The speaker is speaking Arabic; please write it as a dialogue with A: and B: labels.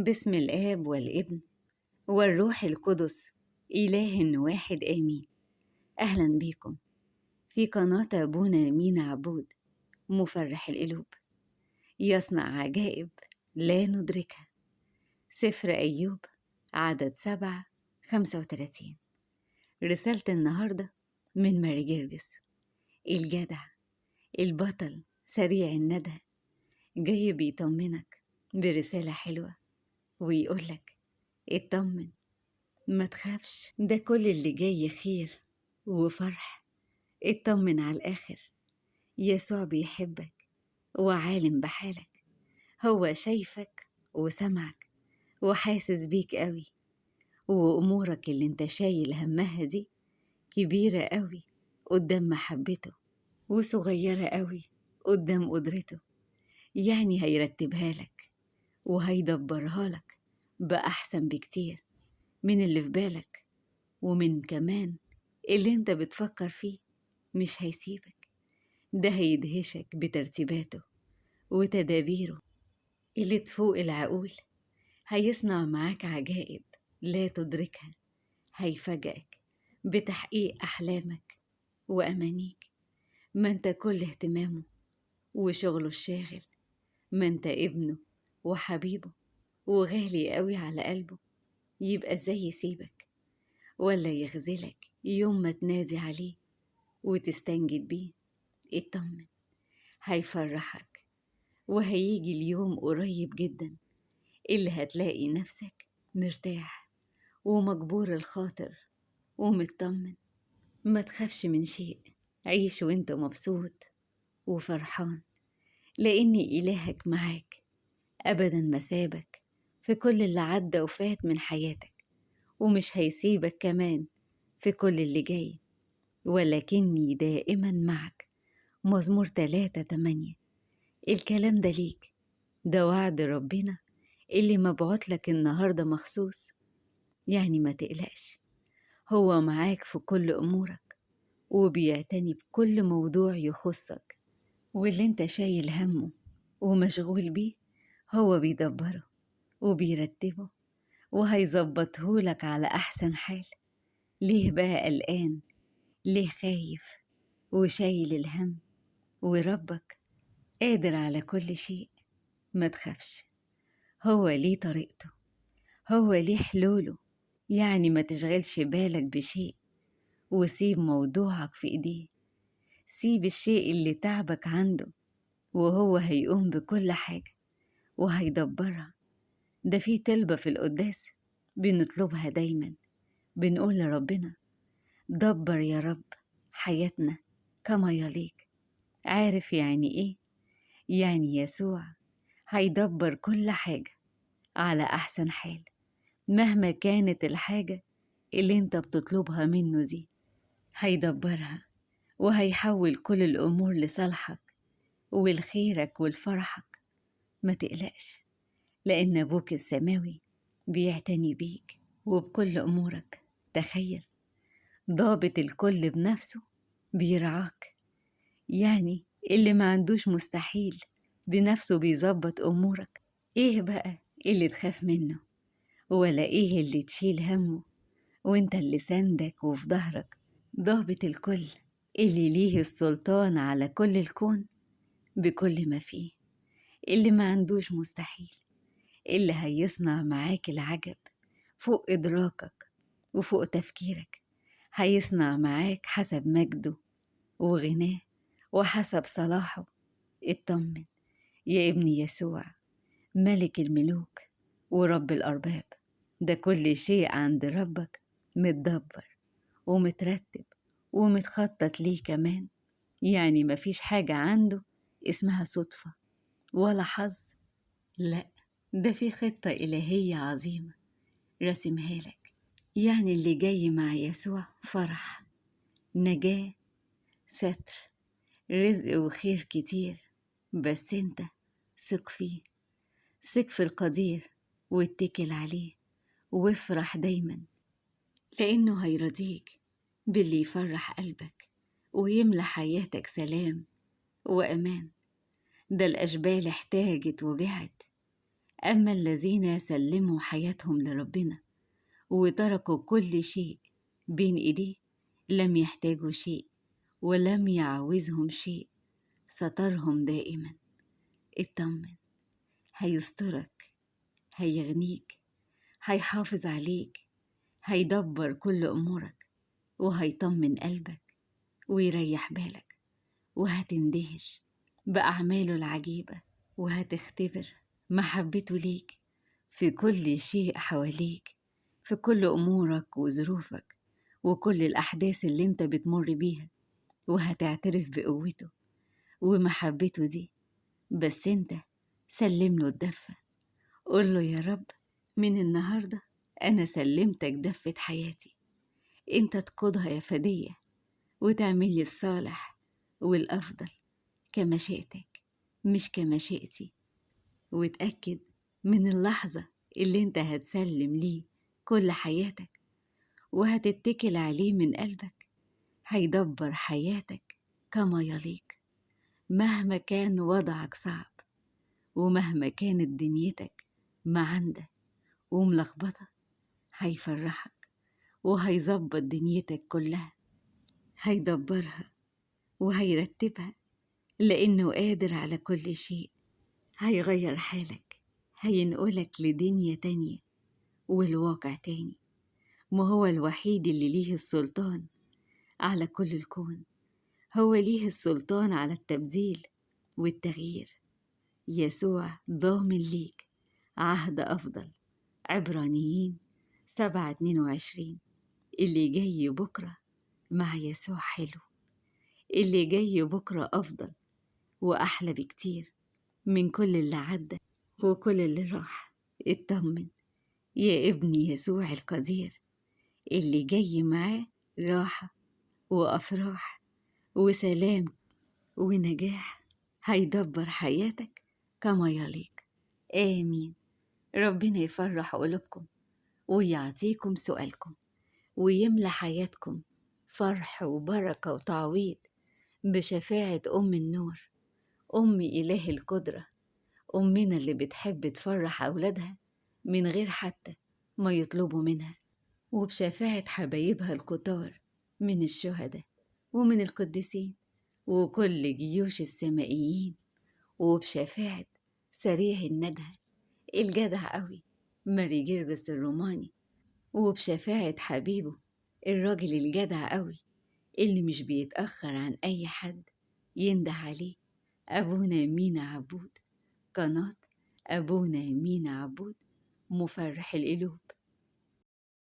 A: بسم الآب والابن والروح القدس، إله واحد آمين. أهلا بيكم في قناة أبونا مينا عبود مفرح القلوب، يصنع عجائب لا ندركها. سفر أيوب عدد 7:35. رسالة النهاردة من ماري جرجس، الجدع البطل سريع الندى، جاي بيطمنك برسالة حلوة ويقولك اطمن، ما تخافش، ده كل اللي جاي خير وفرح. اطمن على الآخر، يسوع بيحبك وعالم بحالك، هو شايفك وسمعك وحاسس بيك قوي، وأمورك اللي انت شايل همها دي كبيرة قوي قدام محبته وصغيرة قوي قدام قدرته. يعني هيرتبها لك وهيدبرها لك بأحسن بكتير من اللي في بالك، ومن كمان اللي انت بتفكر فيه. مش هيسيبك، ده هيدهشك بترتيباته وتدابيره اللي تفوق العقول. هيصنع معاك عجائب لا تدركها، هيفاجئك بتحقيق أحلامك وأمانيك. ما انت كل اهتمامه وشغله الشاغل، ما انت ابنه وحبيبه وغالي قوي على قلبه. يبقى ازاي يسيبك ولا يخذلك يوم ما تنادي عليه وتستنجد بيه؟ اطمن، هيفرحك، وهيجي اليوم قريب جدا اللي هتلاقي نفسك مرتاح ومجبور الخاطر ومطمن. ما تخافش من شيء، عيش وانت مبسوط وفرحان، لأن إلهك معاك أبدا ما سابك في كل اللي عدى وفات من حياتك، ومش هيسيبك كمان في كل اللي جاي. ولكني دائما معك. مزمور 3:8. الكلام ده ليك، ده وعد ربنا اللي مبعوت لك النهاردة مخصوص. يعني ما تقلقش، هو معاك في كل أمورك وبيعتني بكل موضوع يخصك، واللي انت شايل همه ومشغول بيه هو بيدبره وبيرتبه وهيظبطهولك على أحسن حال. ليه بقى قلقان؟ ليه خايف وشايل الهم؟ وربك قادر على كل شيء. ما تخافش، هو ليه طريقته، هو ليه حلوله. يعني ما تشغلش بالك بشيء، وسيب موضوعك في ايديه. سيب الشيء اللي تعبك عنده، وهو هيقوم بكل حاجة وهيدبرها. ده في طلبة في القداس بنطلبها دايما، بنقول لربنا دبر يا رب حياتنا كما يليق. عارف يعني ايه؟ يعني يسوع هيدبر كل حاجة على أحسن حال، مهما كانت الحاجة اللي انت بتطلبها منه دي هيدبرها وهيحول كل الأمور لصالحك ولخيرك ولفرحك. ما تقلقش، لأن أبوك السماوي بيعتني بيك وبكل أمورك. تخيل، ضابط الكل بنفسه بيرعاك. يعني اللي ما عندوش مستحيل بنفسه بيظبط أمورك. إيه بقى اللي تخاف منه؟ ولا إيه اللي تشيل همه وإنت اللي سندك وفي ظهرك؟ ضابط الكل اللي ليه السلطان على كل الكون بكل ما فيه، اللي ما عندوش مستحيل، اللي هيصنع معاك العجب فوق إدراكك وفوق تفكيرك. هيصنع معاك حسب مجده وغناه وحسب صلاحه. اطمن يا ابني، يسوع ملك الملوك ورب الأرباب. ده كل شيء عند ربك متدبر ومترتب ومتخطط ليه كمان. يعني مفيش حاجة عنده اسمها صدفة ولا حظ، لا، ده في خطة إلهية عظيمة رسمها لك. يعني اللي جاي مع يسوع فرح، نجاة، ستر، رزق وخير كتير. بس انت ثق فيه، ثق في القدير واتكل عليه وافرح دايما، لأنه هيرضيك باللي يفرح قلبك ويملى حياتك سلام وأمان. ده الأشبال احتاجت وجعت أما الذين سلموا حياتهم لربنا وتركوا كل شيء بين إيديه لم يحتاجوا شيء ولم يعوزهم شيء، سترهم دائما. اطمن، هيسترك، هيغنيك، هيحافظ عليك، هيدبر كل أمورك، وهيطمن قلبك ويريح بالك، وهتندهش بأعماله العجيبة، وهتختبر محبته ليك في كل شيء حواليك، في كل أمورك وظروفك وكل الأحداث اللي انت بتمر بيها، وهتعترف بقوته ومحبته دي. بس انت سلم له الدفة، قول له يا رب من النهاردة أنا سلمتك دفة حياتي، انت تقودها يا فدية وتعمل لي الصالح والأفضل كمشيئتك مش كمشيئتي. وتأكد من اللحظة اللي انت هتسلم ليه كل حياتك وهتتكل عليه من قلبك، هيدبر حياتك كما يليق، مهما كان وضعك صعب ومهما كانت دنيتك معندة وملخبطة، هيفرحك وهيظبط دنيتك كلها، هيدبرها وهيرتبها لأنه قادر على كل شيء. هيغير حالك، هينقلك لدنيا تانية والواقع تاني، ما هو الوحيد اللي ليه السلطان على كل الكون، هو ليه السلطان على التبديل والتغيير. يسوع ضامن ليك عهد أفضل. عبرانيين 7:22. اللي جاي بكرة مع يسوع حلو، اللي جاي بكرة أفضل وأحلى بكتير من كل اللي عدى وكل اللي راح. اطمن يا ابني، يسوع القدير اللي جاي معاه راحة وأفراح وسلام ونجاح، هيدبر حياتك كما يليق. آمين. ربنا يفرح قلوبكم ويعطيكم سؤالكم ويملى حياتكم فرح وبركة وتعويض بشفاعة أم النور، أم إله القدرة، أمنا اللي بتحب تفرح أولادها من غير حتى ما يطلبوا منها، وبشفاعة حبايبها الكتار من الشهداء ومن القديسين وكل جيوش السمائيين، وبشفاعة سريع الندى الجدع قوي ماري جرجس الروماني، وبشفاعة حبيبه الراجل الجدع قوي اللي مش بيتأخر عن أي حد ينده عليه، أبونا مينا عبود. قناة أبونا مينا عبود، مفرح القلوب.